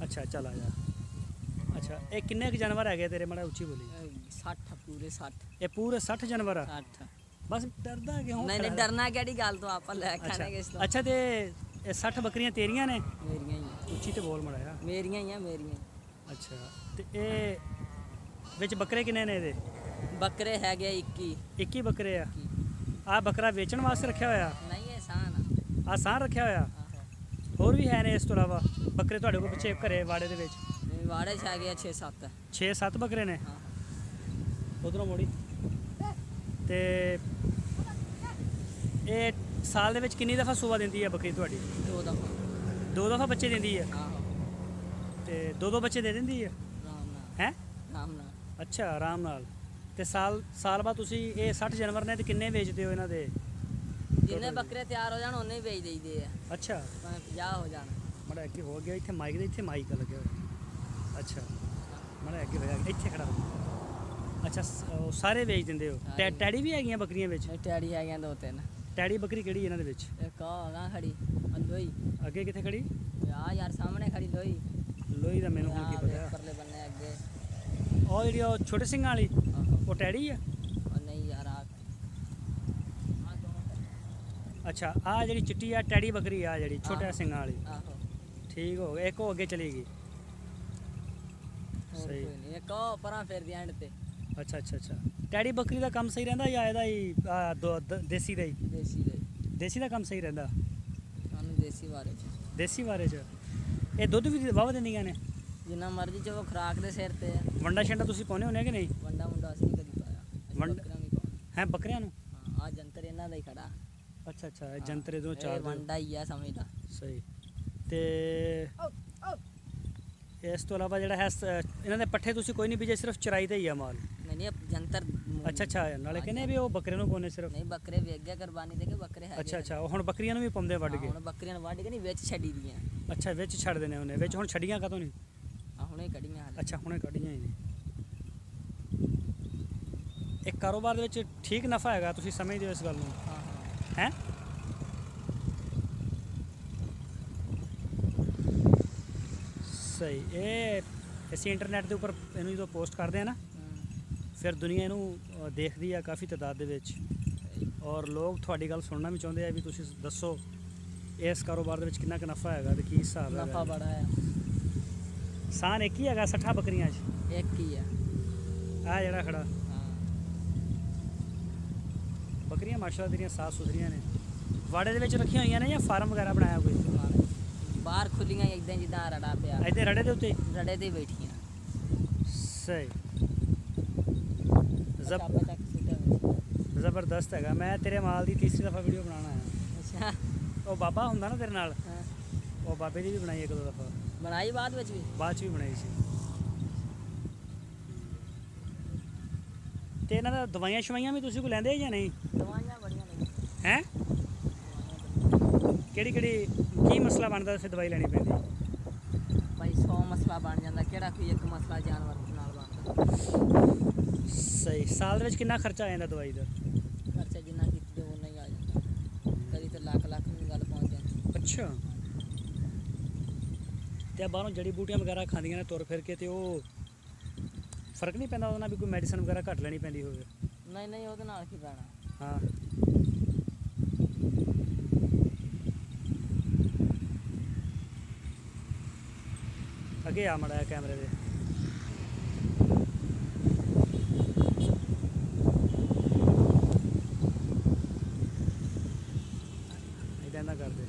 अच्छा चल आ जा। अच्छा ये किन्ने क जानवर है तेरे, माड़ा उच्ची बोली। 60 पूरे 60। ये पूरे 60 जानवर आ? 60। बस डरदा क्यों? नहीं नहीं डरना केड़ी गल तो आप ले खाने के अच्छा अच्छा ते 60 बकरियां तेरियां ने? मेरियां ही उच्ची ते बोल माड़ा। मेरियां ही मेरियां। अच्छा ते ए विच बकरे किन्ने ने इहदे? बकरे है गए 21। 21 बकरे आ? आ बकरा वेचण वास्ते रखिया होया? नहीं है सान। आ सां रखिया होया? होर भी है ने इस तो इलावा बकरे तुहाडे कोल पिछे घरे वाड़े दे विच? वाड़े च है गए 6-7। 6-7 बकरे ने? उधरों मोड़ी ते ये साल दे विच किन्नी दफ़ा सूआ दिंदी है बकरी तुहाडी? 2 दफ़ा। 2 दफ़ा बच्चे दिंदी है? ते 2 बच्चे दे दिंदी है? हैं? आराम नाल। अच्छा आराम नाल। ते साल बाद तुसी ये 60 जानवर ने ते किन्ने बेचदे हो इन्हां दे? जिन्ने बकरे तैयार हो जाण उन्ने ही बेच देईदे आ। अच्छा 50 हो जाण। माड़ा अगे हो गया, इत्थे माइक दे इत्थे माइक लगे होया। अच्छा माड़ा अगे होया, इत्थे खड़ा हो। अच्छा सारे बेच दिंदे हो? टैडी भी हैगियां बकरियां विच? टैडी है 2-3। टैडी बकरी केड़ी इन्हां दे विच? एक आगा खड़ी लोई। अगे कित्थे खड़ी? आ यार सामने खड़ी लोई। लोई दा मैनूं हुण की पता। परले बन्ने अगे और जेह्ड़ी ओह् छोटे सिंगां वाली ओह् टैडी है? नहीं यार आ। अच्छा आ जेह्ड़ी चिट्टी आ टैडी बकरी आ जेह्ड़ी छोटे सिंगां वाली? आहो ठीक हो गया, एक हो अगे चली गई। सही। एक परां फिर दी एंड ते। अच्छा अच्छा अच्छा टैडी बकरी का काम सही रहिंदा या एहदा ही देसी दा ही? देसी दा काम सही रहिंदा? सानू देसी बारे च। देसी बारे च ये दुद्ध भी वाह दिंदियां ने? जिन्ना मर्जी च वो खुराक दे सिर ते है। वंडा शंडा तुसी पाउने होने कि नहीं? वंडा मुंडा असली कदी पाया। बकरियां भी पाਉਣੇ। हैं बकरियां नु? हां आ जंतर इन्हां दा ही खड़ा। अच्छा अच्छा जंतरे दो चार वंडा ही है समझ ला। सही। ते इस तो इलावा जेह्ड़ा है इन्हां दे पट्ठे तुसी कोई नहीं बीजे, सिर्फ चराई ते ही है माल? नहीं जंतर। अच्छा अच्छा नाले कहने भी वो बकरे नु पाउने सिर्फ? नहीं बकरे वेच गया कुर्बानी दे के बकरे है। अच्छा अच्छा हुण बकरियां नु भी पाउंदे वड्ड के? हुण बकरियां वड्ड के नहीं विच छड्डी दियां। अच्छा विच छड्ड देने उन्हें, विच हुण छड्डियां कदों नहीं? हां हुणे कड्डियां हाले। अच्छा हुणे कड्डियां ही नहीं। एक कारोबार दे विच ठीक नफा हैगा, तुसी समझदे हो इस गल नूं? हां हां हैं? सही। ये ਅਸੀਂ ਇੰਟਰਨੈਟ ਦੇ ਉੱਪਰ ਇਹਨੂੰ ਜਦੋਂ ਪੋਸਟ ਕਰਦੇ ਆ ਨਾ ਫਿਰ ਦੁਨੀਆ ਇਹਨੂੰ ਦੇਖਦੀ ਆ ਕਾਫੀ ਤਾਦਾਦ ਦੇ ਵਿੱਚ, ਔਰ ਲੋਕ ਤੁਹਾਡੀ ਗੱਲ ਸੁਣਨਾ ਵੀ ਚਾਹੁੰਦੇ ਆ ਵੀ ਤੁਸੀਂ ਦੱਸੋ ਇਸ ਕਾਰੋਬਾਰ ਦੇ ਵਿੱਚ ਕਿੰਨਾ ਕੁ ਨਫਾ ਹੈਗਾ ਤੇ ਕੀ ਹਿਸਾਬ ਹੈ? ਨਫਾ ਬੜਾ ਹੈ। ਸਾਨ ਇੱਕ ਹੀ ਹੈਗਾ 60 ਬੱਕਰੀਆਂ 'ਚ? ਇੱਕ ਹੀ ਆ ਆ ਜਿਹੜਾ ਖੜਾ? ਹਾਂ ਬੱਕਰੀਆਂ ਮਾਸ਼ਾਅੱਲਾ ਤੇਰੀਆਂ ਸਾਫ ਸੁਥਰੀਆਂ ਨੇ। ਵਾੜੇ ਦੇ ਵਿੱਚ ਰੱਖੀਆਂ ਹੋਈਆਂ ਨੇ ਜਾਂ ਫਾਰਮ ਵਗੈਰਾ ਬਣਾਇਆ ਕੋਈ? ਬਾਹਰ ਖੁੱਲੀਆਂ ਇਦਾਂ ਜਿੱਦਾਂ ਰੜਾ ਪਿਆ। ਇੱਥੇ ਰੜੇ ਦੇ ਉੱਤੇ? ਰੜੇ ਤੇ ਬੈਠੀਆਂ। ਸਹੀ। ਜ਼ਬਰਦਸਤ ਹੈਗਾ। ਮੈਂ ਤੇਰੇ ਮਾਲ ਦੀ ਤੀਸਰੀ ਦਫਾ ਵੀਡੀਓ ਬਣਾਉਣਾ ਹੈ। ਅੱਛਾ ਉਹ ਬਾਬਾ ਹੁੰਦਾ ਨਾ ਤੇਰੇ ਨਾਲ, ਉਹ ਬਾਬੇ ਦੀ ਵੀ ਬਣਾਈ ਇੱਕ ਦੋ ਦਫਾ। ਬਣਾਈ ਬਾਅਦ ਵਿੱਚ ਵੀ? ਬਾਅਦ 'ਚ ਵੀ ਬਣਾਈ ਸੀ। ਤੇ ਇਹਨਾਂ ਦਾ ਦਵਾਈਆਂ ਸ਼ਵਾਈਆਂ ਵੀ ਤੁਸੀਂ ਕੋ ਲੈਂਦੇ ਜਾਂ ਨਹੀਂ? ਦਵਾਈਆਂ ਬੜੀਆਂ ਨੇ। ਹੈਂ ਕਿਹੜੀ ਕਿਹੜੀ ਕੀ ਮਸਲਾ ਬਣਦਾ ਫਿਰ ਦਵਾਈ ਲੈਣੀ ਪੈਂਦੀ? ਭਾਈ 100 ਮਸਲਾ ਬਣ ਜਾਂਦਾ, ਕਿਹੜਾ ਕੋਈ ਇੱਕ ਮਸਲਾ ਜਾਨਵਰ ਨਾਲ ਬਣਦਾ। ਸਹੀ। ਸਾਲ ਦੇ ਵਿੱਚ ਕਿੰਨਾ ਖਰਚਾ ਆ ਜਾਂਦਾ ਦਵਾਈ ਦਾ? ਖਰਚਾ ਜਿੰਨਾ ਕੀਤੇ ਉਨਾ ਹੀ ਆ ਜਾਂਦਾ, ਕਦੀ ਤਾਂ ਲੱਖ ਨੂੰ ਗੱਲ ਪਹੁੰਚ ਜਾਂਦੀ। ਅੱਛਾ। ਤੇ ਬਾਹਰੋਂ ਜੜੀ ਬੂਟੀਆਂ ਵਗੈਰਾ ਖਾਂਦੀਆਂ ਨੇ ਤੁਰ ਫਿਰ ਕੇ, ਤੇ ਉਹ ਫਰਕ ਨਹੀਂ ਪੈਂਦਾ ਉਹਦੇ ਨਾਲ ਵੀ ਕੋਈ ਮੈਡੀਸਨ ਵਗੈਰਾ ਘੱਟ ਲੈਣੀ ਪੈਂਦੀ ਹੋਵੇ? ਨਹੀਂ ਉਹਦੇ ਨਾਲ ਕੀ ਪੈਣਾ। ਹਾਂ ਅੱਗੇ ਆ ਮੜਾ ਕੈਮਰੇ ਦੇ। ਇਦਾਂ ਨਾ ਕਰਦੇ।